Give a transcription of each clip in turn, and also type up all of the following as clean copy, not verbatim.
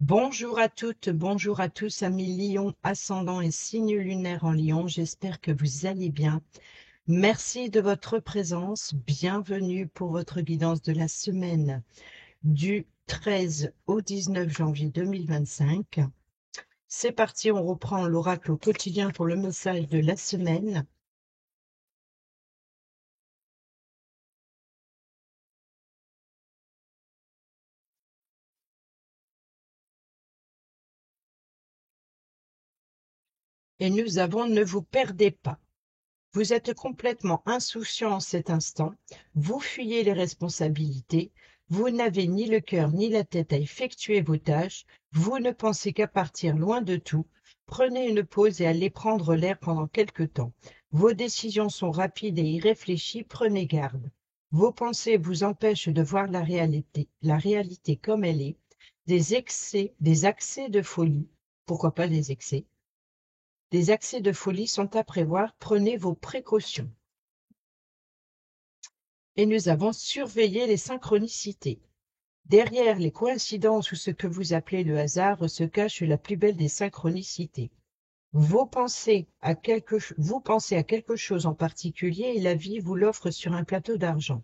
Bonjour à toutes, bonjour à tous, amis Lion, ascendant et signe lunaire en Lion. J'espère que vous allez bien. Merci de votre présence. Bienvenue pour votre guidance de la semaine du 13 au 19 janvier 2025. C'est parti, on reprend l'oracle au quotidien pour le message de la semaine. Et nous avons ne vous perdez pas. Vous êtes complètement insouciant en cet instant, vous fuyez les responsabilités, vous n'avez ni le cœur ni la tête à effectuer vos tâches, vous ne pensez qu'à partir loin de tout, prenez une pause et allez prendre l'air pendant quelque temps. Vos décisions sont rapides et irréfléchies, prenez garde. Vos pensées vous empêchent de voir la réalité comme elle est, des accès de folie, pourquoi pas des excès, des accès de folie sont à prévoir, prenez vos précautions. Et nous avons surveillé les synchronicités. Derrière les coïncidences ou ce que vous appelez le hasard se cache la plus belle des synchronicités. Vous pensez à quelque chose en particulier et la vie vous l'offre sur un plateau d'argent.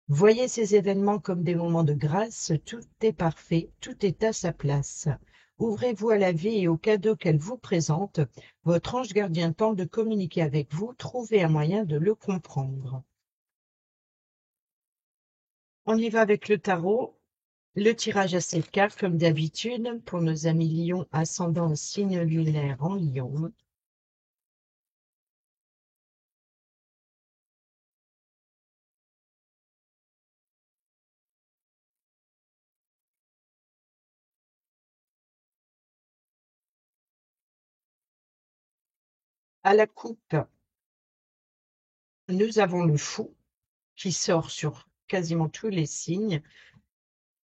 Voyez ces événements comme des moments de grâce, tout est parfait, tout est à sa place. Ouvrez-vous à la vie et aux cadeaux qu'elle vous présente. Votre ange gardien tente de communiquer avec vous, trouvez un moyen de le comprendre. On y va avec le tarot. Le tirage à 7 cartes, comme d'habitude, pour nos amis Lion, ascendant signe lunaire en Lion. À la coupe, nous avons le fou qui sort sur quasiment tous les signes.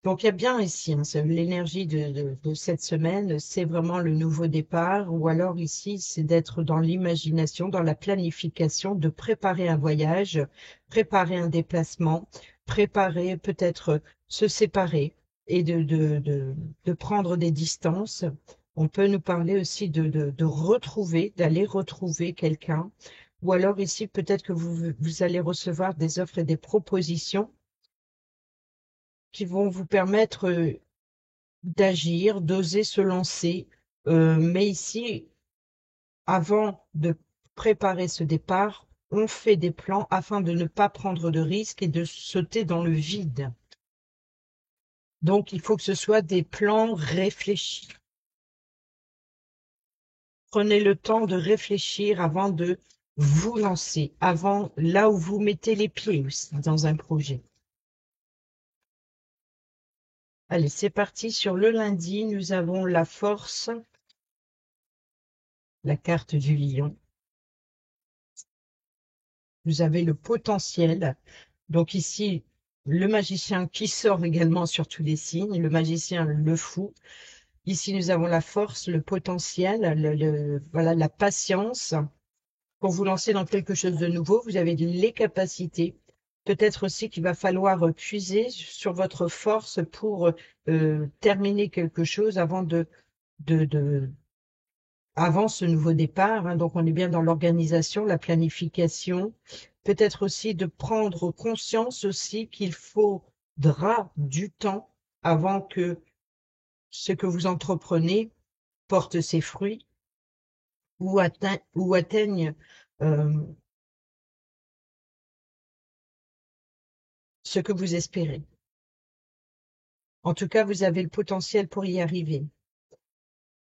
Donc il y a bien ici, hein, l'énergie de cette semaine, c'est vraiment le nouveau départ, ou alors ici, c'est d'être dans l'imagination, dans la planification, de préparer un voyage, préparer un déplacement, préparer peut-être se séparer et de prendre des distances. On peut nous parler aussi de retrouver, d'aller retrouver quelqu'un, ou alors ici, peut-être que vous allez recevoir des offres et des propositions qui vont vous permettre d'agir, d'oser se lancer. Mais ici, avant de préparer ce départ, on fait des plans afin de ne pas prendre de risques et de sauter dans le vide. Donc, il faut que ce soit des plans réfléchis. Prenez le temps de réfléchir avant de vous lancer, avant là où vous mettez les pieds aussi dans un projet. Allez, c'est parti. Sur le lundi, nous avons la force, la carte du lion. Vous avez le potentiel. Donc ici, le magicien qui sort également sur tous les signes, le magicien, le fou. Ici, nous avons la force, le potentiel, voilà, la patience. Pour vous lancer dans quelque chose de nouveau, vous avez les capacités. Peut-être aussi qu'il va falloir puiser sur votre force pour terminer quelque chose de, avant ce nouveau départ, hein. Donc on est bien dans l'organisation, la planification, peut-être aussi de prendre conscience aussi qu'il faudra du temps avant que ce que vous entreprenez porte ses fruits ou atteigne euh, ce que vous espérez. En tout cas, vous avez le potentiel pour y arriver.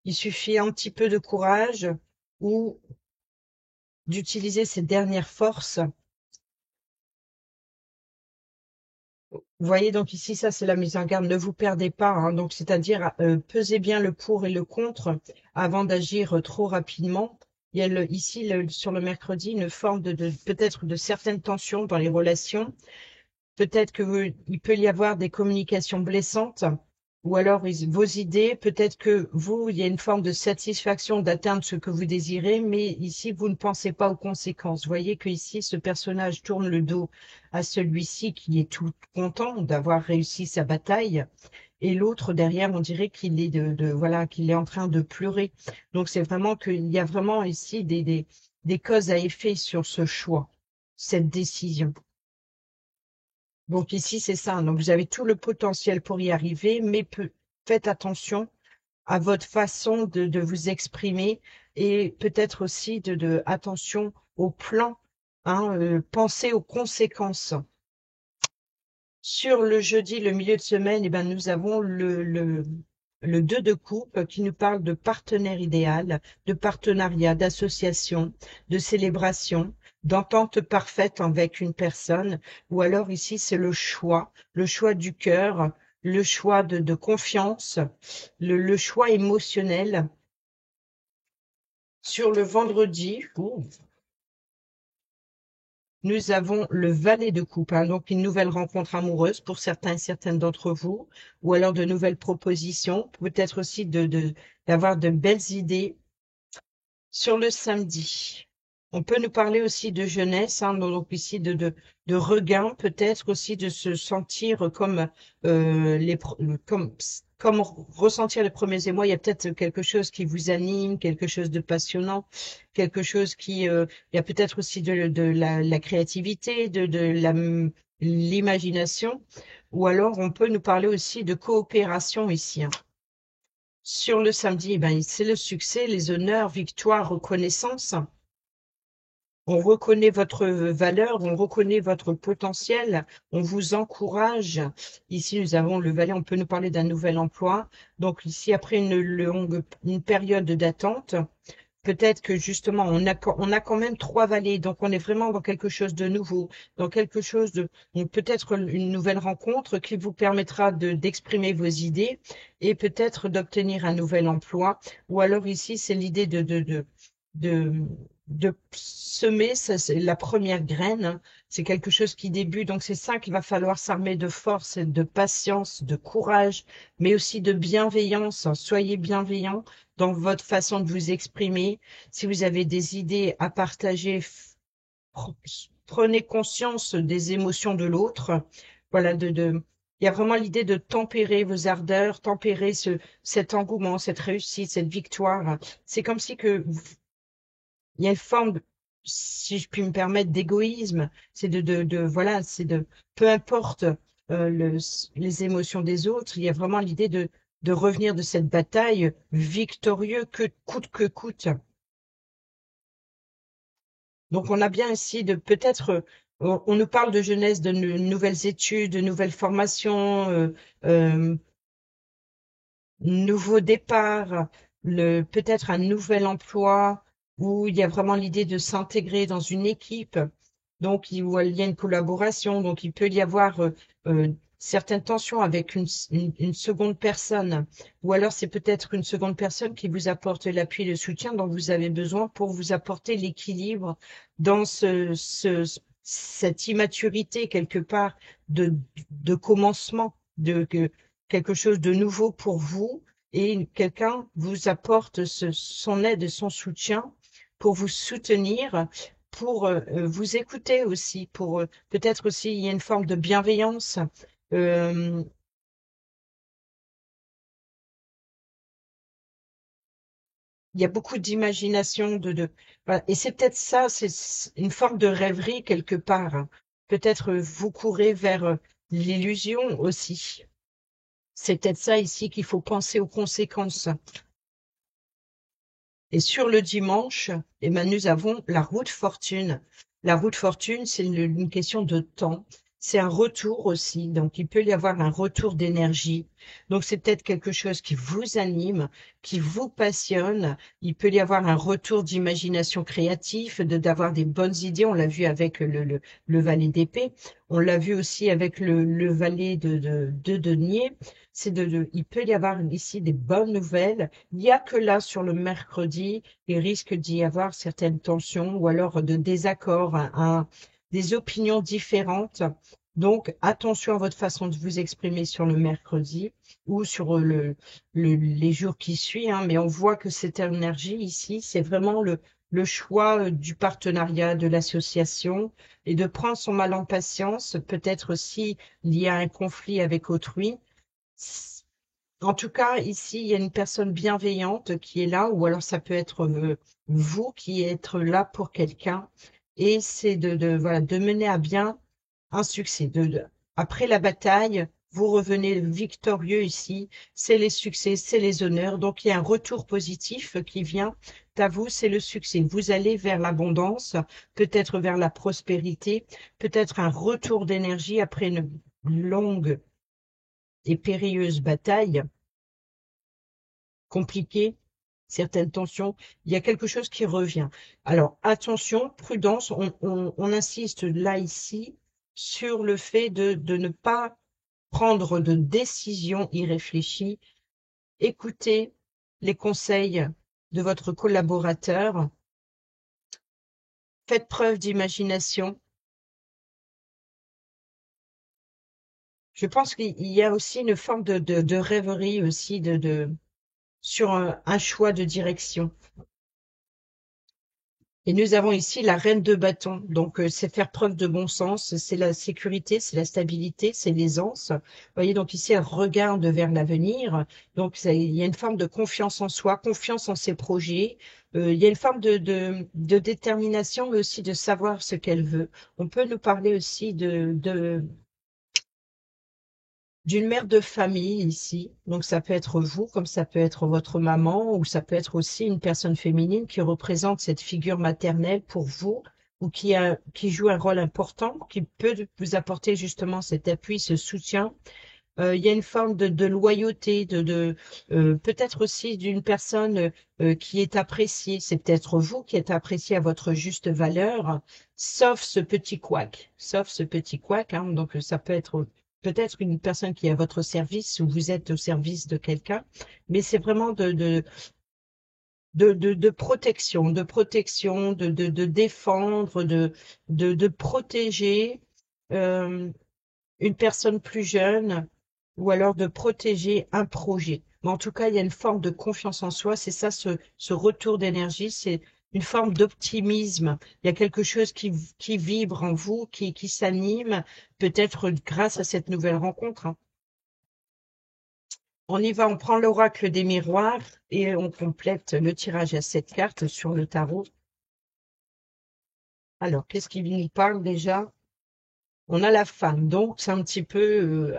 Il suffit un petit peu de courage ou d'utiliser ses dernières forces. Vous voyez, donc ici, ça, c'est la mise en garde. Ne vous perdez pas, hein. Donc, c'est-à-dire, pesez bien le pour et le contre avant d'agir trop rapidement. Il y a ici, sur le mercredi, une forme peut-être de certaines tensions dans les relations. Peut-être il peut y avoir des communications blessantes, ou alors vos idées, peut-être que vous, il y a une forme de satisfaction d'atteindre ce que vous désirez, mais ici, vous ne pensez pas aux conséquences. Vous voyez que ici, ce personnage tourne le dos à celui-ci qui est tout content d'avoir réussi sa bataille. et l'autre derrière, on dirait qu'il est voilà, qu'il est en train de pleurer. Donc c'est vraiment qu'il y a vraiment ici des causes à effet sur ce choix, cette décision. Donc ici, c'est ça. Donc vous avez tout le potentiel pour y arriver, mais faites attention à votre façon de vous exprimer et peut-être aussi attention au plan, hein, pensez aux conséquences. Sur le jeudi, le milieu de semaine, eh ben, nous avons le 2 de coupe qui nous parle de partenaire idéal, de partenariat, d'association, de célébration, d'entente parfaite avec une personne, ou alors ici c'est le choix du cœur, le choix de confiance, le choix émotionnel. Sur le vendredi, nous avons le valet de coupe, hein, donc une nouvelle rencontre amoureuse pour certains et certaines d'entre vous, ou alors de nouvelles propositions, peut-être aussi d'avoir de belles idées. Sur le samedi, on peut nous parler aussi de jeunesse, hein, donc ici de regain, peut-être aussi de se sentir comme comme ressentir les premiers émois. Il y a peut-être quelque chose qui vous anime, quelque chose de passionnant, quelque chose il y a peut-être aussi de la créativité, l'imagination, ou alors on peut nous parler aussi de coopération ici, hein. Sur le samedi, eh ben, c'est le succès, les honneurs, victoire, reconnaissance. On reconnaît votre valeur, on reconnaît votre potentiel, on vous encourage. Ici, nous avons le valet, on peut nous parler d'un nouvel emploi. Donc ici, après une période d'attente, peut-être que justement, on a quand même trois valets, donc on est vraiment dans quelque chose de nouveau, dans quelque chose peut-être une nouvelle rencontre qui vous permettra d'exprimer vos idées et peut-être d'obtenir un nouvel emploi. Ou alors ici, c'est l'idée de, de semer, ça c'est la première graine, hein. C'est quelque chose qui débute, donc c'est ça qu'il va falloir s'armer de force, et de patience, de courage, mais aussi de bienveillance. Soyez bienveillants dans votre façon de vous exprimer. Si vous avez des idées à partager, prenez conscience des émotions de l'autre. Voilà, il y a vraiment l'idée de tempérer vos ardeurs, tempérer cet engouement, cette réussite, cette victoire. C'est comme si il y a une forme, si je puis me permettre, d'égoïsme. C'est voilà, peu importe les émotions des autres, il y a vraiment l'idée de revenir de cette bataille victorieux que coûte. Donc on a bien ici de peut-être, on nous parle de jeunesse, de nouvelles études, de nouvelles formations, euh, nouveau départ, peut-être un nouvel emploi où il y a vraiment l'idée de s'intégrer dans une équipe, donc où il y a une collaboration, donc il peut y avoir certaines tensions avec une seconde personne, ou alors c'est peut-être une seconde personne qui vous apporte l'appui et le soutien dont vous avez besoin pour vous apporter l'équilibre dans cette immaturité quelque part de commencement, quelque chose de nouveau pour vous et quelqu'un vous apporte son aide et son soutien pour vous soutenir, pour vous écouter aussi, pour peut-être aussi il y a une forme de bienveillance. Euh, il y a beaucoup d'imagination, voilà. Et c'est peut-être ça, c'est une forme de rêverie quelque part, hein. Peut-être vous courez vers l'illusion aussi. C'est peut-être ça ici qu'il faut penser aux conséquences. Et sur le dimanche, eh ben, nous avons la route fortune. La route fortune, c'est une question de temps. C'est un retour aussi. Donc, il peut y avoir un retour d'énergie. Donc, c'est peut-être quelque chose qui vous anime, qui vous passionne. Il peut y avoir un retour d'imagination créative, d'avoir des bonnes idées. On l'a vu avec le valet d'épée. On l'a vu aussi avec le valet de denier. Il peut y avoir ici des bonnes nouvelles. Il n'y a que là, sur le mercredi, il risque d'y avoir certaines tensions ou alors de désaccords, des opinions différentes. Donc, attention à votre façon de vous exprimer sur le mercredi ou sur les jours qui suivent, hein. Mais on voit que cette énergie ici, c'est vraiment le choix du partenariat, de l'association et de prendre son mal en patience. Peut-être aussi il y a un conflit avec autrui, En tout cas, ici, il y a une personne bienveillante qui est là, ou alors ça peut être vous qui êtes là pour quelqu'un, et c'est voilà, de mener à bien un succès. Après la bataille, vous revenez victorieux ici, c'est les succès, c'est les honneurs, donc il y a un retour positif qui vient à vous, c'est le succès. Vous allez vers l'abondance, peut-être vers la prospérité, peut-être un retour d'énergie après une longue et périlleuse bataille compliqué, certaines tensions, il y a quelque chose qui revient. Alors attention, prudence, on insiste là ici sur le fait de ne pas prendre de décisions irréfléchies. Écoutez les conseils de votre collaborateur, faites preuve d'imagination. Je pense qu'il y a aussi une forme de rêverie aussi sur un choix de direction. Et nous avons ici la reine de bâton. Donc, c'est faire preuve de bon sens, c'est la sécurité, c'est la stabilité, c'est l'aisance. Vous voyez, donc ici, elle regarde vers l'avenir. Donc, il y a une forme de confiance en soi, confiance en ses projets. Il y a une forme de détermination, mais aussi de savoir ce qu'elle veut. On peut nous parler aussi d'une mère de famille ici. Donc ça peut être vous, comme ça peut être votre maman, ou ça peut être aussi une personne féminine qui représente cette figure maternelle pour vous, ou qui joue un rôle important, qui peut vous apporter justement cet appui, ce soutien. Il y a une forme de loyauté, peut-être aussi d'une personne qui est appréciée. C'est peut-être vous qui êtes apprécié à votre juste valeur, sauf ce petit couac. Hein, donc ça peut être peut-être une personne qui est à votre service ou vous êtes au service de quelqu'un, mais c'est vraiment de protection, de défendre, de protéger. Euh, une personne plus jeune ou alors de protéger un projet. Mais en tout cas, il y a une forme de confiance en soi. C'est ça, ce retour d'énergie, c'est une forme d'optimisme. Il y a quelque chose qui vibre en vous, qui s'anime, peut-être grâce à cette nouvelle rencontre. Hein. On y va, on prend l'oracle des miroirs et on complète le tirage à 7 cartes sur le tarot. Alors, qu'est-ce qui nous parle déjà? On a la femme, donc c'est un petit peu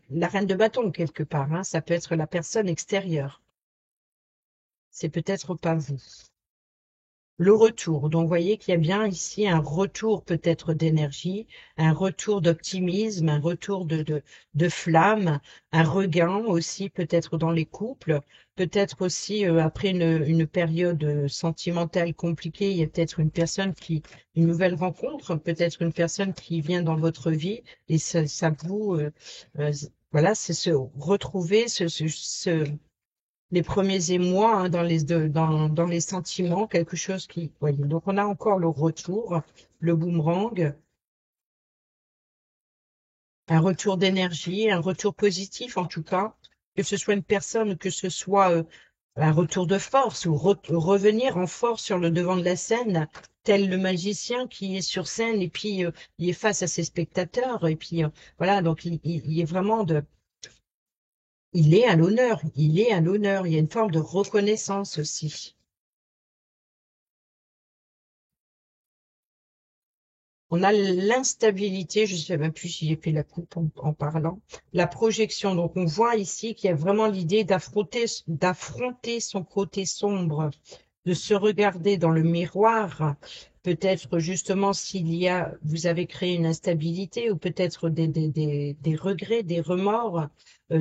la reine de bâton quelque part. Hein, ça peut être la personne extérieure. C'est peut-être pas vous. Le retour. Donc, vous voyez qu'il y a bien ici un retour peut-être d'énergie, un retour d'optimisme, un retour de flamme, un regain aussi peut-être dans les couples, peut-être aussi après une période sentimentale compliquée, il y a peut-être une nouvelle rencontre, peut-être une personne qui vient dans votre vie et ça vous, euh, voilà, c'est se retrouver, les premiers émois hein, dans les sentiments, quelque chose qui. Voyez. Donc on a encore le retour, le boomerang, un retour d'énergie, un retour positif en tout cas, que ce soit une personne, que ce soit un retour de force ou revenir en force sur le devant de la scène, tel le magicien qui est sur scène et puis il est face à ses spectateurs et puis voilà donc il est vraiment il est à l'honneur, il est à l'honneur. Il y a une forme de reconnaissance aussi. On a l'instabilité, je ne sais même plus si j'ai fait la coupe en parlant, la projection. Donc on voit ici qu'il y a vraiment l'idée d'affronter son côté sombre, de se regarder dans le miroir. Peut-être justement vous avez créé une instabilité ou peut-être des regrets, des remords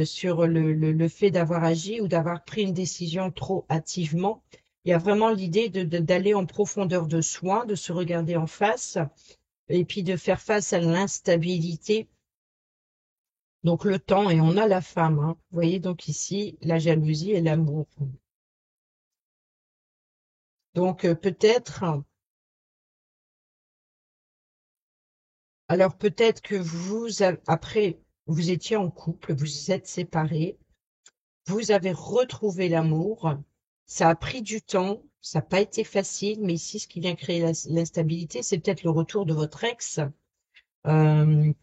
sur le fait d'avoir agi ou d'avoir pris une décision trop hâtivement. Il y a vraiment l'idée d'aller en profondeur de soi, de se regarder en face et puis de faire face à l'instabilité. Donc le temps, et on a la femme. Hein. Vous voyez donc ici la jalousie et l'amour. Donc peut-être, alors peut-être que après, vous étiez en couple, vous êtes séparés, vous avez retrouvé l'amour. Ça a pris du temps, ça n'a pas été facile, mais ici, ce qui vient créer l'instabilité, c'est peut-être le retour de votre ex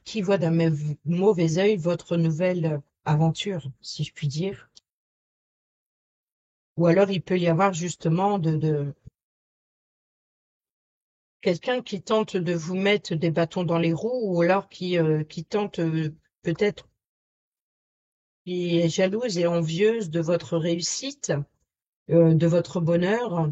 qui voit d'un mauvais œil votre nouvelle aventure, si je puis dire. Ou alors il peut y avoir justement de quelqu'un qui tente de vous mettre des bâtons dans les roues, ou alors qui tente peut-être, qui est jalouse et envieuse de votre réussite, de votre bonheur.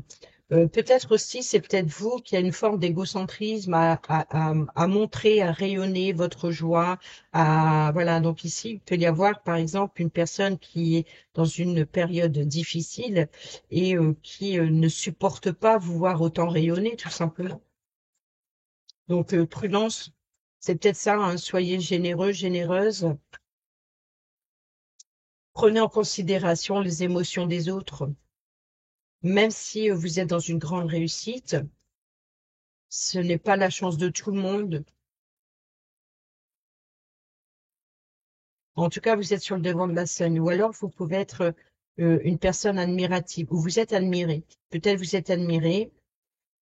Peut-être aussi, c'est peut-être vous qui a une forme d'égocentrisme à montrer, à rayonner votre joie. Voilà, donc ici, il peut y avoir, par exemple, une personne qui est dans une période difficile et qui ne supporte pas vous voir autant rayonner, tout simplement. Donc, prudence, c'est peut-être ça, hein, soyez généreux, généreuse. Prenez en considération les émotions des autres. Même si vous êtes dans une grande réussite, ce n'est pas la chance de tout le monde. En tout cas, vous êtes sur le devant de la scène. Ou alors, vous pouvez être une personne admirative, ou vous êtes admiré. Peut-être vous êtes admiré.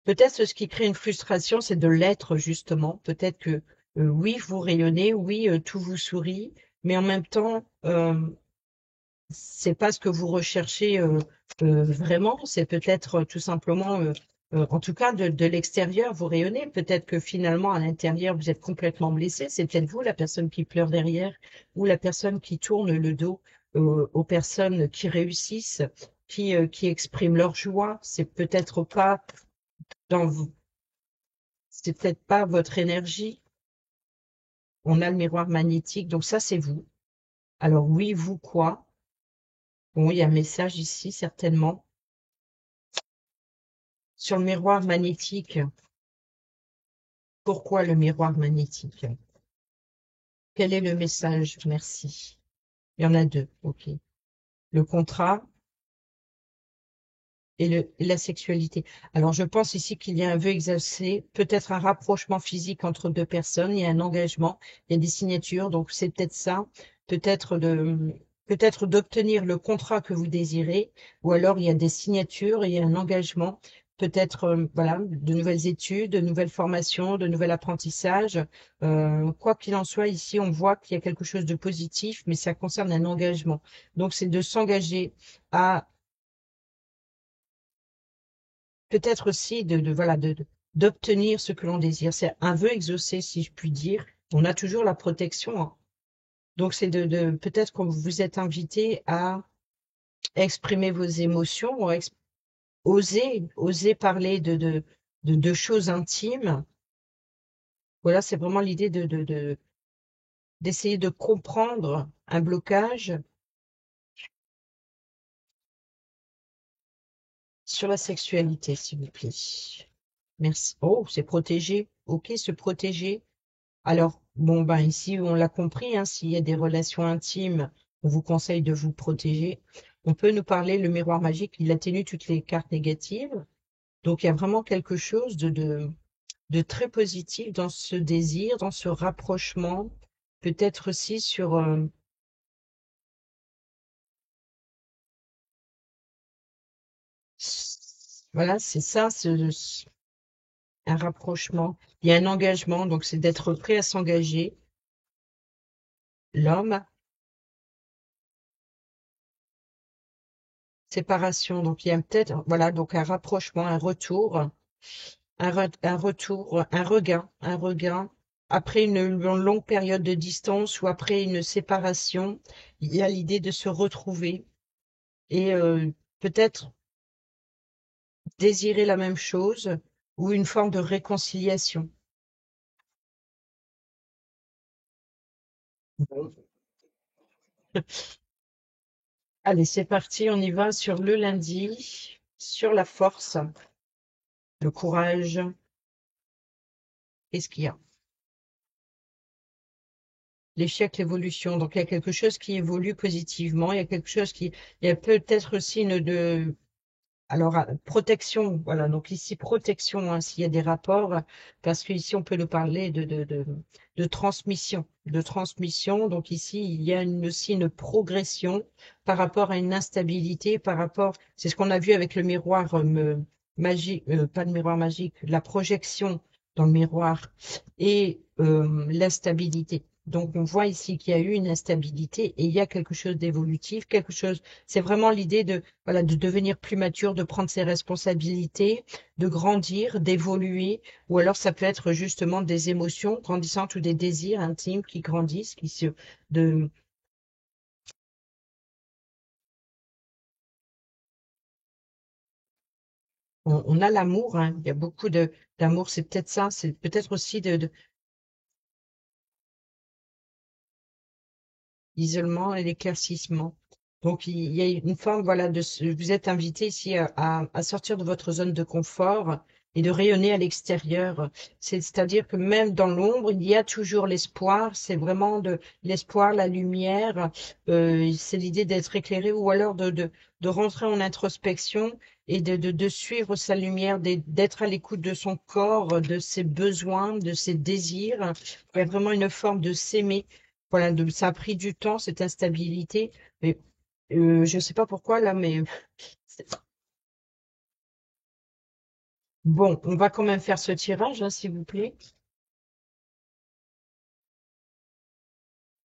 Peut-être ce qui crée une frustration, c'est de l'être, justement. Peut-être que, oui, vous rayonnez, oui, tout vous sourit, mais en même temps, c'est pas ce que vous recherchez vraiment. C'est peut-être tout simplement, en tout cas de l'extérieur, vous rayonnez. Peut-être que finalement à l'intérieur vous êtes complètement blessé. C'est peut-être vous la personne qui pleure derrière ou la personne qui tourne le dos aux personnes qui réussissent, qui expriment leur joie. Dans vous, c'est peut-être pas votre énergie. On a le miroir magnétique, donc ça c'est vous. Alors oui, vous quoi? Bon, il y a un message ici certainement. Sur le miroir magnétique, pourquoi le miroir magnétique? Quel est le message? Merci. Il y en a deux, ok. Le contrat et la sexualité. Alors, je pense ici qu'il y a un vœu exaucé, peut-être un rapprochement physique entre deux personnes, il y a un engagement, il y a des signatures, donc c'est peut-être ça, peut-être de, peut-être d'obtenir le contrat que vous désirez, ou alors il y a des signatures, il y a un engagement, peut-être, voilà, de nouvelles études, de nouvelles formations, de nouvel apprentissage. Quoi qu'il en soit, ici, on voit qu'il y a quelque chose de positif, mais ça concerne un engagement. Donc, c'est de s'engager à peut-être aussi voilà d'obtenir ce que l'on désire. C'est un vœu exaucé, si je puis dire. On a toujours la protection, hein. Donc c'est de peut-être quand vous vous êtes invité à exprimer vos émotions, ou oser parler de choses intimes. Voilà, c'est vraiment l'idée d'essayer de comprendre un blocage sur la sexualité, s'il vous plaît. Merci. Oh, c'est protégé. Ok, se protéger. Alors, bon, ben ici, on l'a compris, hein, s'il y a des relations intimes, on vous conseille de vous protéger. On peut nous parler, le miroir magique, il atténue toutes les cartes négatives. Donc, il y a vraiment quelque chose de très positif dans ce désir, dans ce rapprochement. Peut-être aussi sur, voilà, c'est ça, un rapprochement. Il y a un engagement, donc c'est d'être prêt à s'engager. L'homme, séparation, donc il y a peut-être, voilà, donc un rapprochement, un retour. Un retour, un regain. Après une longue période de distance ou après une séparation, il y a l'idée de se retrouver et peut-être désirer la même chose ou une forme de réconciliation. Bon. Allez, c'est parti, on y va sur le lundi, sur la force, le courage. Qu'est-ce qu'il y a? L'échec, l'évolution. Donc il y a quelque chose qui évolue positivement, il y a quelque chose il y a peut-être aussi alors, protection, voilà, donc ici, protection, hein, s'il y a des rapports, parce qu'ici, on peut nous parler de transmission, de transmission. Donc ici, il y a aussi une progression par rapport à une instabilité, par rapport, c'est ce qu'on a vu avec le miroir magique, pas le miroir magique, la projection dans le miroir et l'instabilité. Donc, on voit ici qu'il y a eu une instabilité et il y a quelque chose d'évolutif, quelque chose. C'est vraiment l'idée de, voilà, de devenir plus mature, de prendre ses responsabilités, de grandir, d'évoluer, ou alors ça peut être justement des émotions grandissantes ou des désirs intimes qui grandissent, de, on a l'amour, hein. Il y a beaucoup d'amour. C'est peut-être ça. C'est peut-être aussi l'isolement et l'éclaircissement. Donc, il y a une forme, voilà, vous êtes invité ici à sortir de votre zone de confort et de rayonner à l'extérieur. C'est-à-dire que même dans l'ombre, il y a toujours l'espoir. C'est vraiment de l'espoir, la lumière. C'est l'idée d'être éclairé ou alors de rentrer en introspection et de suivre sa lumière, d'être à l'écoute de son corps, de ses besoins, de ses désirs. Il y a vraiment une forme de s'aimer. Voilà, ça a pris du temps, cette instabilité. Mais je sais pas pourquoi là, mais bon, on va quand même faire ce tirage, hein, s'il vous plaît.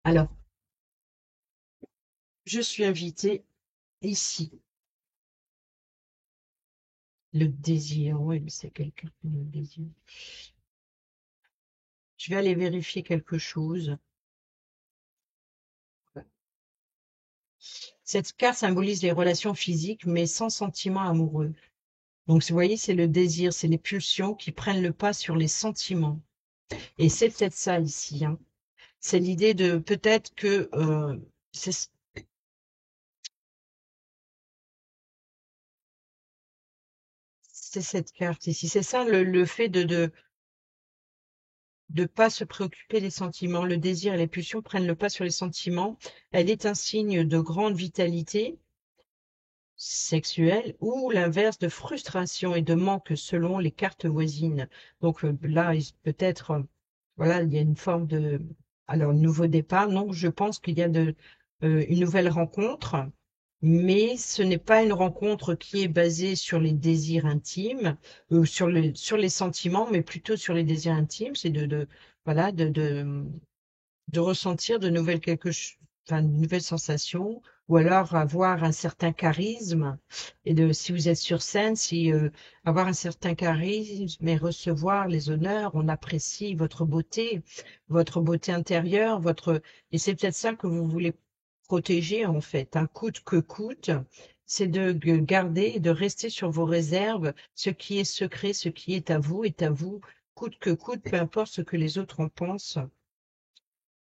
Alors, je suis invitée ici. Le désir, oui, mais c'est quelqu'un qui a le désir. Je vais aller vérifier quelque chose. Cette carte symbolise les relations physiques, mais sans sentiment amoureux. Donc, vous voyez, c'est le désir, c'est les pulsions qui prennent le pas sur les sentiments. Et c'est peut-être ça ici, hein. C'est l'idée de peut-être que c'est c'est cette carte ici. C'est ça le fait de pas se préoccuper des sentiments. Le désir et les pulsions prennent le pas sur les sentiments. Elle est un signe de grande vitalité sexuelle ou l'inverse de frustration et de manque selon les cartes voisines. Donc là, peut-être, voilà, il y a une forme de, alors, nouveau départ. Non, je pense qu'il y a une nouvelle rencontre, mais ce n'est pas une rencontre qui est basée sur les désirs intimes, sur les sentiments, mais plutôt sur les désirs intimes. C'est voilà, de ressentir de nouvelles enfin, de nouvelles sensations, ou alors avoir un certain charisme, et si vous êtes sur scène, si avoir un certain charisme et recevoir les honneurs, on apprécie votre beauté intérieure, et c'est peut-être ça que vous voulez protéger en fait, un coûte que coûte. C'est de garder et de rester sur vos réserves. Ce qui est secret, ce qui est à vous, coûte que coûte, peu importe ce que les autres en pensent.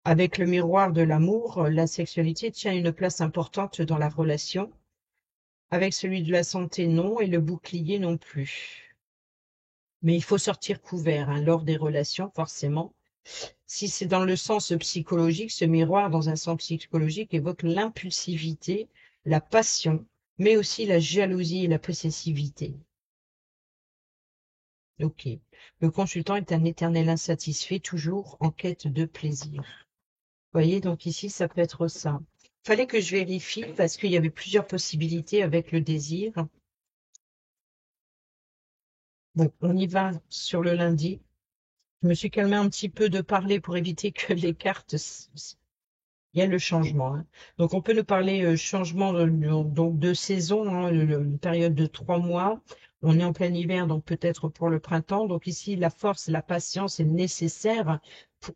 Avec le miroir de l'amour, la sexualité tient une place importante dans la relation. Avec celui de la santé, non, et le bouclier non plus. Mais il faut sortir couvert, hein, lors des relations, forcément. Si c'est dans le sens psychologique, ce miroir, dans un sens psychologique, évoque l'impulsivité, la passion, mais aussi la jalousie et la possessivité. Ok. Le consultant est un éternel insatisfait, toujours en quête de plaisir. Voyez, donc ici, ça peut être ça. Fallait que je vérifie parce qu'il y avait plusieurs possibilités avec le désir. Bon, on y va sur le lundi. Je me suis calmée un petit peu de parler pour éviter que les cartes, il y a le changement, hein. Donc, on peut nous parler changement donc de saison, hein, une période de 3 mois. On est en plein hiver, donc peut-être pour le printemps. Donc ici, la force, la patience est nécessaire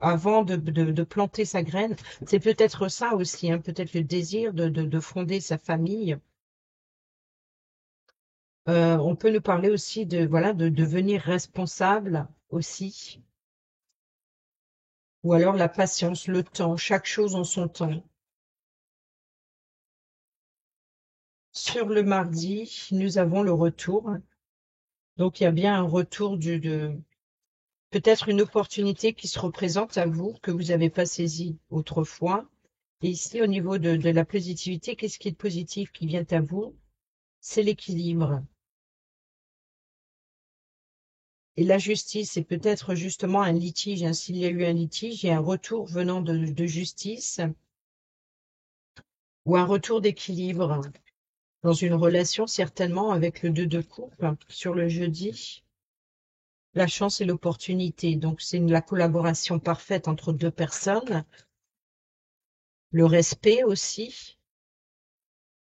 avant de planter sa graine. C'est peut-être ça aussi, hein, peut-être le désir de fonder sa famille. On peut nous parler aussi de, voilà, de devenir responsable aussi, ou alors la patience, le temps, chaque chose en son temps. Sur le mardi, nous avons le retour. Donc, il y a bien un retour peut-être une opportunité qui se représente à vous, que vous n'avez pas saisi autrefois. Et ici, au niveau de la positivité, qu'est-ce qui est positif qui vient à vous? C'est l'équilibre. Et la justice, c'est peut-être justement un litige, hein. S'il y a eu un litige, il y a un retour venant de justice ou un retour d'équilibre dans une relation, certainement avec le 2 de coupe sur le jeudi. la chance et l'opportunité. Donc, c'est la collaboration parfaite entre deux personnes. Le respect aussi.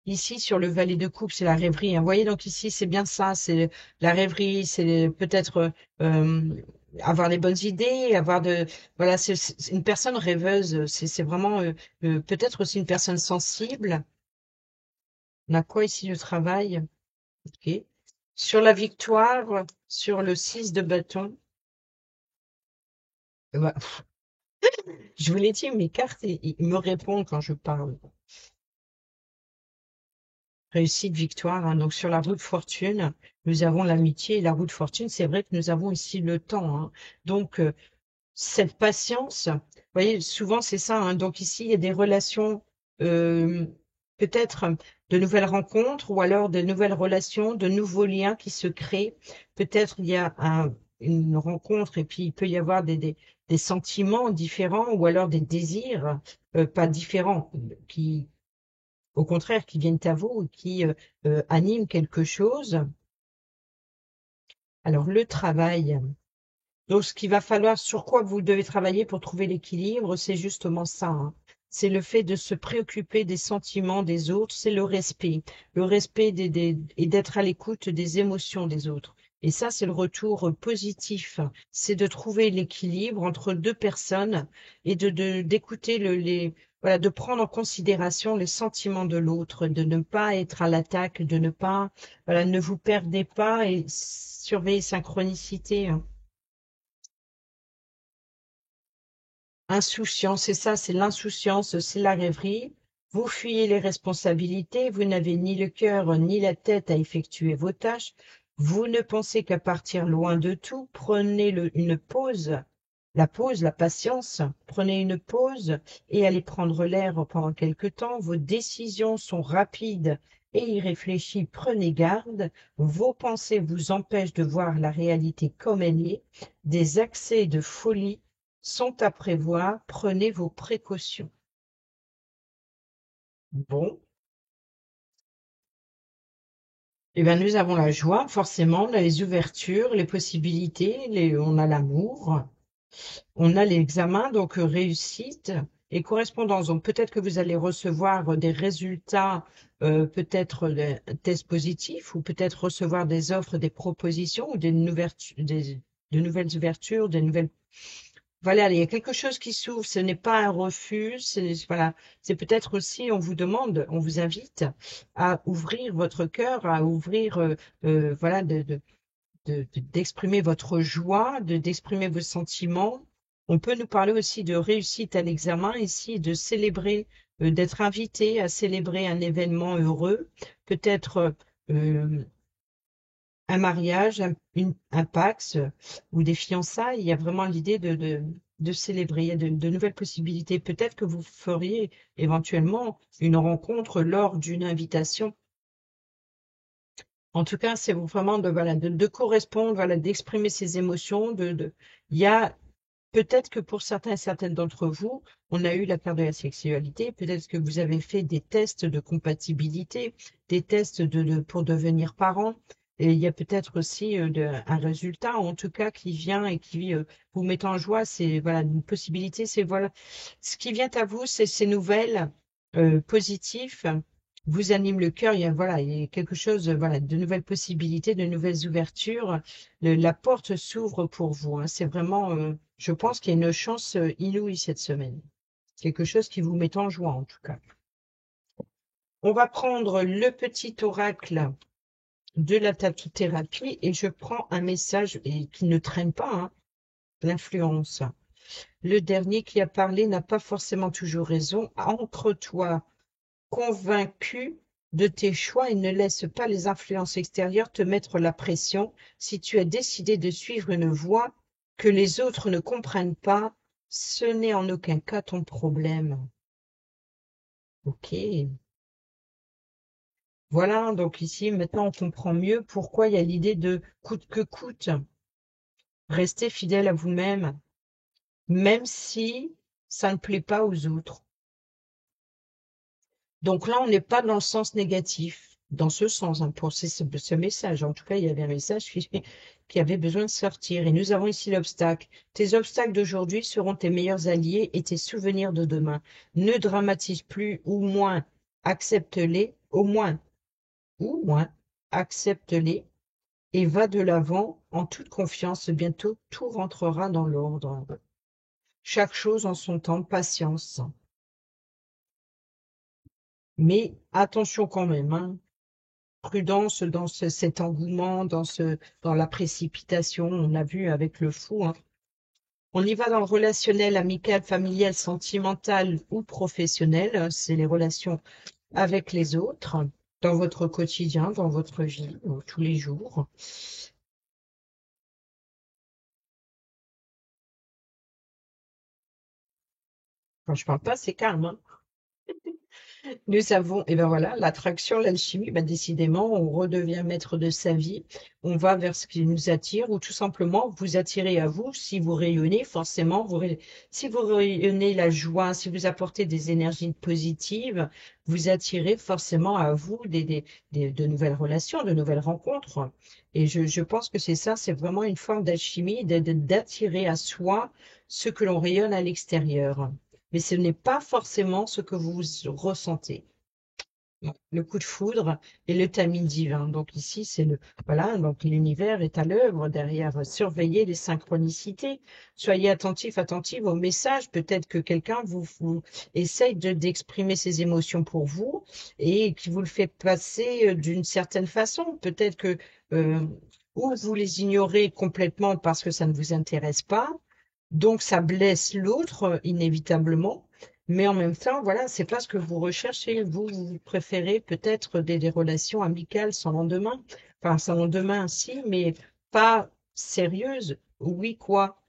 Ici, sur le valet de coupe, c'est la rêverie, hein. Vous voyez, donc ici, c'est bien ça, c'est la rêverie, c'est peut-être avoir les bonnes idées, voilà, c'est une personne rêveuse, c'est vraiment peut-être aussi une personne sensible. On a quoi ici, le travail? Ok. Sur la victoire, sur le 6 de bâton, bah, je vous l'ai dit, mes cartes, ils me répondent quand je parle. Réussite, victoire, hein. Donc sur la roue de fortune, nous avons l'amitié et la roue de fortune. C'est vrai que nous avons ici le temps, hein. Donc cette patience, vous voyez, souvent c'est ça, hein. Donc ici, il y a des relations, euh, peut-être de nouvelles rencontres ou alors de nouvelles relations, de nouveaux liens qui se créent. Peut-être il y a une rencontre et puis il peut y avoir des sentiments différents ou alors des désirs pas différents, qui au contraire, qui viennent à vous, qui animent quelque chose. Alors, le travail. Donc, ce qu'il va falloir, sur quoi vous devez travailler pour trouver l'équilibre, c'est justement ça, hein. C'est le fait de se préoccuper des sentiments des autres, c'est le respect et d'être à l'écoute des émotions des autres. Et ça, c'est le retour positif. C'est de trouver l'équilibre entre deux personnes et d'écouter voilà, de prendre en considération les sentiments de l'autre, de ne pas être à l'attaque, de ne pas, voilà, ne vous perdez pas et surveillez synchronicité, hein. Insouciance, c'est ça, c'est l'insouciance, c'est la rêverie. Vous fuyez les responsabilités, vous n'avez ni le cœur ni la tête à effectuer vos tâches. Vous ne pensez qu'à partir loin de tout. Prenez une pause, la patience. Prenez une pause et allez prendre l'air pendant quelque temps. Vos décisions sont rapides et irréfléchies. Prenez garde. Vos pensées vous empêchent de voir la réalité comme elle est. Des accès de folie sont à prévoir, prenez vos précautions. Bon, eh bien, nous avons la joie, forcément, on a les ouvertures, les possibilités, on a l'amour, on a l'examen, donc réussite et correspondance. Donc peut-être que vous allez recevoir des résultats, peut-être des tests positifs, ou peut-être recevoir des offres, des propositions, ou de nouvelles ouvertures, des nouvelles. Voilà, il y a quelque chose qui s'ouvre, ce n'est pas un refus, voilà, c'est peut-être aussi, on vous demande, on vous invite à ouvrir votre cœur, à ouvrir, voilà, d'exprimer votre joie, d'exprimer vos sentiments. On peut nous parler aussi de réussite à l'examen ici, de célébrer, d'être invité à célébrer un événement heureux, peut-être un mariage, un Pacs ou des fiançailles. Il y a vraiment l'idée de célébrer. Il y a de nouvelles possibilités. Peut-être que vous feriez éventuellement une rencontre lors d'une invitation. En tout cas, c'est vraiment voilà, de correspondre, voilà, d'exprimer ses émotions. Il y a peut-être que pour certains et certaines d'entre vous, on a eu la carte de la sexualité. Peut-être que vous avez fait des tests de compatibilité, des tests pour devenir parent. Et il y a peut-être aussi un résultat, en tout cas, qui vient et qui vous met en joie. C'est voilà une possibilité. C'est voilà ce qui vient à vous, c'est ces nouvelles positives vous anime le cœur. Voilà, il y a quelque chose, voilà, de nouvelles possibilités, de nouvelles ouvertures. La porte s'ouvre pour vous, hein. C'est vraiment, je pense qu'il y a une chance inouïe cette semaine. Quelque chose qui vous met en joie, en tout cas. On va prendre le petit oracle de la tatou-thérapie et je prends un message qui ne traîne pas, hein, l'influence. Le dernier qui a parlé n'a pas forcément toujours raison. Entre-toi convaincu de tes choix et ne laisse pas les influences extérieures te mettre la pression. Si tu as décidé de suivre une voie que les autres ne comprennent pas, ce n'est en aucun cas ton problème. Ok. Voilà, donc ici, maintenant, on comprend mieux pourquoi il y a l'idée de coûte que coûte. Restez fidèle à vous-même, même si ça ne plaît pas aux autres. Donc là, on n'est pas dans le sens négatif. dans ce sens, hein, pour ce message. En tout cas, il y avait un message qui avait besoin de sortir. Et nous avons ici l'obstacle. Tes obstacles d'aujourd'hui seront tes meilleurs alliés et tes souvenirs de demain. Ne dramatise plus, ou moins, accepte-les et va de l'avant en toute confiance. Bientôt, tout rentrera dans l'ordre. Chaque chose en son temps, patience. Mais attention quand même, hein. Prudence dans cet engouement, dans la précipitation. On l'a vu avec le fou, hein. On y va dans le relationnel, amical, familial, sentimental ou professionnel. C'est les relations avec les autres, dans votre quotidien, dans votre vie, tous les jours. Quand je parle pas, c'est calme, hein. Nous avons, et ben voilà, l'attraction, l'alchimie, ben décidément, on redevient maître de sa vie, on va vers ce qui nous attire, ou tout simplement vous attirez à vous, si vous rayonnez, forcément, si vous rayonnez la joie, si vous apportez des énergies positives, vous attirez forcément à vous de nouvelles relations, de nouvelles rencontres. Et je pense que c'est ça, c'est vraiment une forme d'alchimie, d'attirer à soi ce que l'on rayonne à l'extérieur. Mais ce n'est pas forcément ce que vous ressentez. Le coup de foudre et le timing divin. Donc ici, voilà, donc l'univers est à l'œuvre derrière. Surveillez les synchronicités. Soyez attentifs, attentifs aux messages. Peut-être que quelqu'un vous essaye d'exprimer ses émotions pour vous et qui vous le fait passer d'une certaine façon. Peut-être que, euh, ou vous les ignorez complètement parce que ça ne vous intéresse pas, donc ça blesse l'autre inévitablement, mais en même temps, voilà, c'est pas ce que vous recherchez. Vous préférez peut-être des relations amicales sans lendemain. Enfin, sans lendemain, si, mais pas sérieuses. Oui, quoi?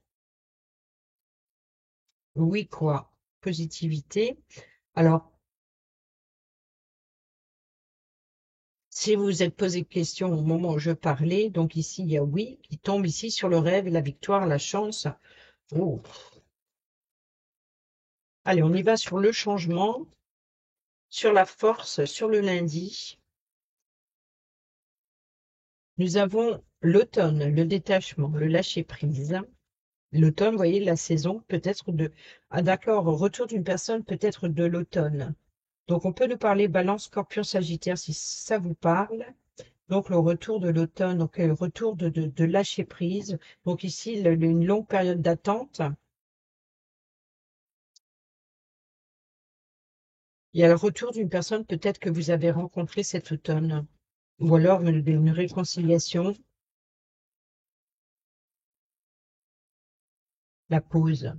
Oui, quoi? Positivité. Alors, si vous vous êtes posé de questions au moment où je parlais, donc ici, il y a oui qui tombe ici sur le rêve, la victoire, la chance. Oh. Allez, on y va sur le changement, sur la force, sur le lundi. Nous avons l'automne, le détachement, le lâcher-prise. L'automne, vous voyez, la saison peut-être ah d'accord, retour d'une personne peut-être de l'automne. Donc on peut nous parler Balance, Scorpion, Sagittaire si ça vous parle. Donc le retour de l'automne, donc le retour de lâcher-prise. Donc ici, une longue période d'attente. Il y a le retour d'une personne peut-être que vous avez rencontrée cet automne. Ou alors une réconciliation, la pause.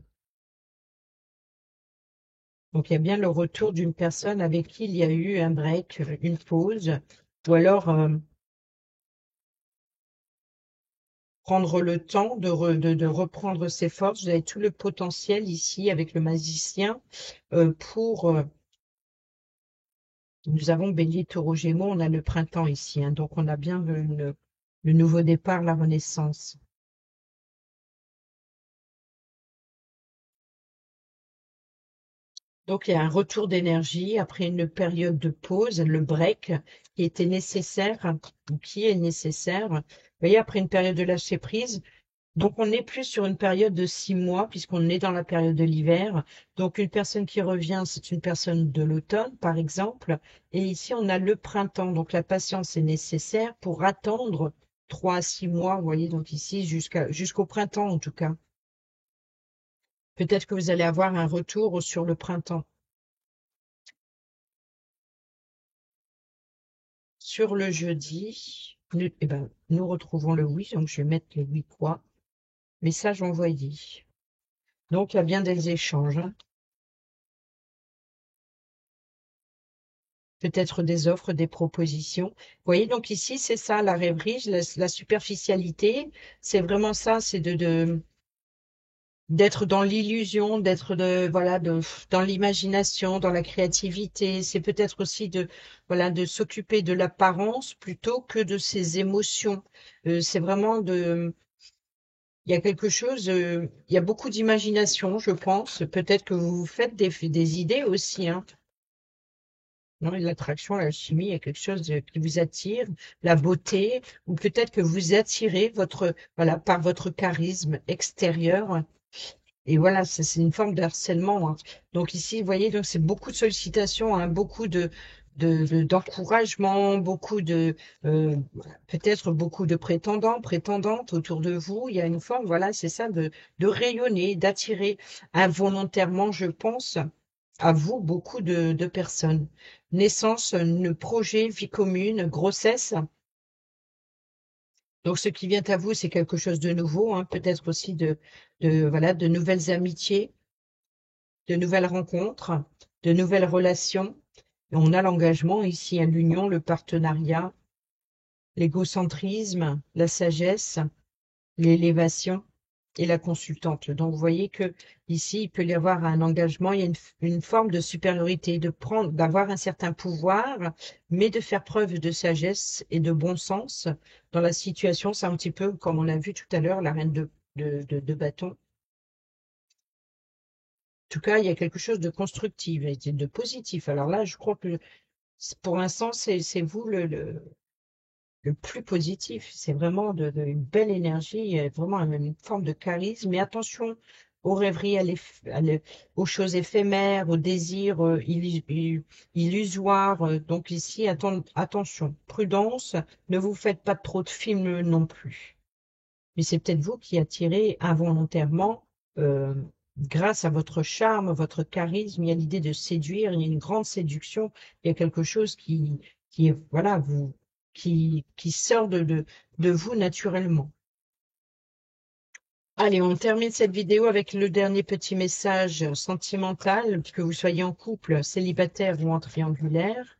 Donc, il y a bien le retour d'une personne avec qui il y a eu un break, une pause, ou alors prendre le temps de reprendre ses forces. Vous avez tout le potentiel ici avec le magicien pour. Nous avons Bélier, Taureau, Gémeaux, on a le printemps ici, hein, donc on a bien le nouveau départ, la renaissance. Donc, il y a un retour d'énergie après une période de pause, le break, qui était nécessaire, ou qui est nécessaire. Vous voyez, après une période de lâcher prise, donc on est plus sur une période de 6 mois, puisqu'on est dans la période de l'hiver. Donc une personne qui revient, c'est une personne de l'automne, par exemple. Et ici, on a le printemps. Donc la patience est nécessaire pour attendre 3 à 6 mois, vous voyez, donc ici, jusqu'au printemps en tout cas. Peut-être que vous allez avoir un retour sur le printemps. Sur le jeudi, nous retrouvons le oui, donc je vais mettre le oui quoi. Message envoyé. Donc il y a bien des échanges, hein. Peut-être des offres, des propositions. Vous voyez, donc ici, c'est ça, la rêverie, la superficialité, c'est vraiment ça, c'est d'être dans l'illusion, voilà, dans l'imagination, dans la créativité. C'est peut-être aussi voilà, de s'occuper de l'apparence plutôt que de ses émotions. C'est vraiment il y a quelque chose, il y a beaucoup d'imagination, je pense. Peut-être que vous vous faites des idées aussi, hein. Non, et l'attraction, la chimie, il y a quelque chose qui vous attire, la beauté, ou peut-être que vous attirez voilà, par votre charisme extérieur. Et voilà, c'est une forme de harcèlement, hein. Donc ici, vous voyez, donc c'est beaucoup de sollicitations, hein, beaucoup d'encouragement, beaucoup peut-être beaucoup de prétendants, prétendantes autour de vous. Il y a une forme, voilà, c'est ça, de rayonner, d'attirer involontairement, je pense, à vous beaucoup de personnes. Naissance, projet, vie commune, grossesse. Donc ce qui vient à vous, c'est quelque chose de nouveau, hein, peut-être aussi voilà, de nouvelles amitiés, de nouvelles rencontres, de nouvelles relations. Et on a l'engagement ici, à l'union, le partenariat, l'égocentrisme, la sagesse, l'élévation et la consultante. Donc, vous voyez que ici, il peut y avoir un engagement, il y a une forme de supériorité, d'avoir un certain pouvoir, mais de faire preuve de sagesse et de bon sens dans la situation. C'est un petit peu comme on a vu tout à l'heure, la reine de bâton. En tout cas, il y a quelque chose de constructif et de positif. Alors là, je crois que pour l'instant, c'est vous le plus positif. C'est vraiment une belle énergie, vraiment une forme de charisme. Mais attention aux rêveries, aux choses éphémères, aux désirs illusoires. Donc ici, attention, prudence, ne vous faites pas trop de films non plus. Mais c'est peut-être vous qui attirez involontairement, euh, grâce à votre charme, votre charisme, il y a l'idée de séduire, il y a une grande séduction, il y a quelque chose qui est, voilà, qui sort de vous naturellement. Allez, on termine cette vidéo avec le dernier petit message sentimental, que vous soyez en couple, célibataire ou en triangulaire.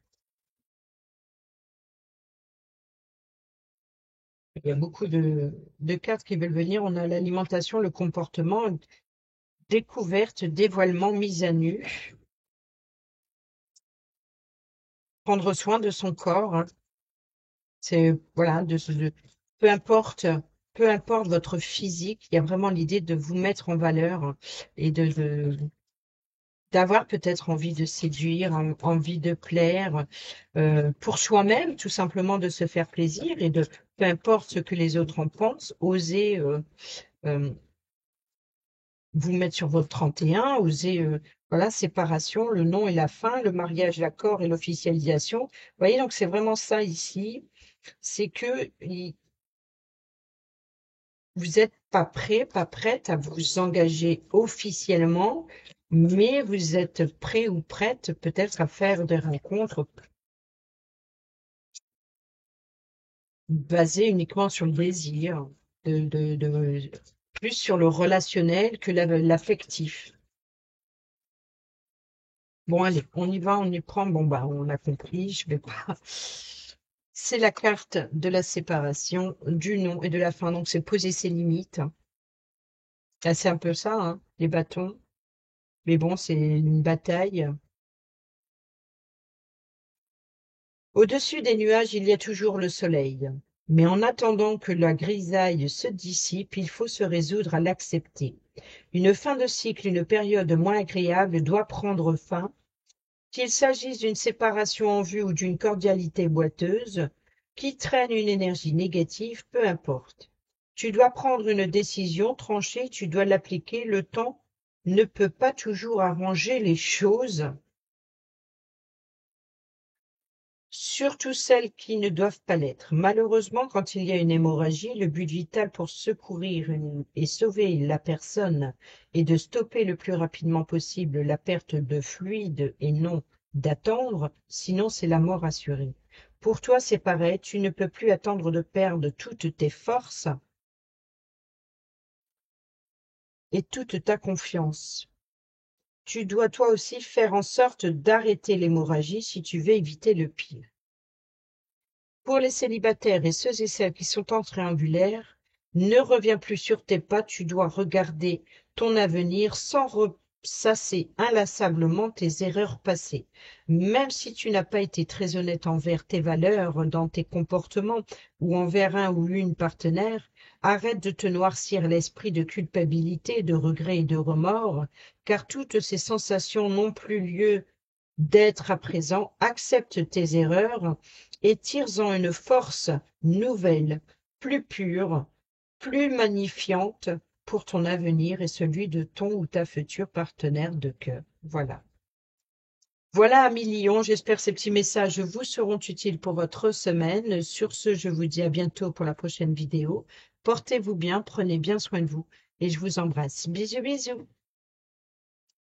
Il y a beaucoup de cartes qui veulent venir. On a l'alimentation, le comportement, découverte, dévoilement, mise à nu, prendre soin de son corps, hein. C'est voilà, peu importe, peu importe votre physique, il y a vraiment l'idée de vous mettre en valeur, hein, et d'avoir peut-être envie de séduire, envie de plaire, pour soi-même, tout simplement de se faire plaisir et peu importe ce que les autres en pensent, oser euh, vous mettre sur votre 31, oser, voilà, séparation, le nom et la fin, le mariage, l'accord et l'officialisation. Vous voyez, donc c'est vraiment ça ici, c'est que vous n'êtes pas prêt, pas prête à vous engager officiellement, mais vous êtes prêt ou prête peut-être à faire des rencontres basées uniquement sur le désir, plus sur le relationnel que l'affectif. Bon, allez, on y va, on y prend. Bon, bah, on a compris, je vais pas. C'est la carte de la séparation, du nom et de la fin. Donc, c'est poser ses limites. Là, c'est un peu ça, hein, les bâtons. Mais bon, c'est une bataille. Au-dessus des nuages, il y a toujours le soleil. Mais en attendant que la grisaille se dissipe, il faut se résoudre à l'accepter. Une fin de cycle, une période moins agréable doit prendre fin. Qu'il s'agisse d'une séparation en vue ou d'une cordialité boiteuse, qui traîne une énergie négative, peu importe. Tu dois prendre une décision tranchée, tu dois l'appliquer. Le temps ne peut pas toujours arranger les choses, surtout celles qui ne doivent pas l'être. Malheureusement, quand il y a une hémorragie, le but vital pour secourir et sauver la personne est de stopper le plus rapidement possible la perte de fluide et non d'attendre, sinon c'est la mort assurée. Pour toi, c'est pareil, tu ne peux plus attendre de perdre toutes tes forces et toute ta confiance. Tu dois toi aussi faire en sorte d'arrêter l'hémorragie si tu veux éviter le pire. Pour les célibataires et ceux et celles qui sont en triangulaire, ne reviens plus sur tes pas, tu dois regarder ton avenir sans ressasser inlassablement tes erreurs passées. Même si tu n'as pas été très honnête envers tes valeurs, dans tes comportements ou envers un ou une partenaire, arrête de te noircir l'esprit de culpabilité, de regret et de remords, car toutes ces sensations n'ont plus lieu d'être à présent, accepte tes erreurs et tire-en une force nouvelle, plus pure, plus magnifiante pour ton avenir et celui de ton ou ta future partenaire de cœur. Voilà. Voilà, amis lions, j'espère que ces petits messages vous seront utiles pour votre semaine. Sur ce, je vous dis à bientôt pour la prochaine vidéo. Portez-vous bien, prenez bien soin de vous et je vous embrasse. Bisous, bisous.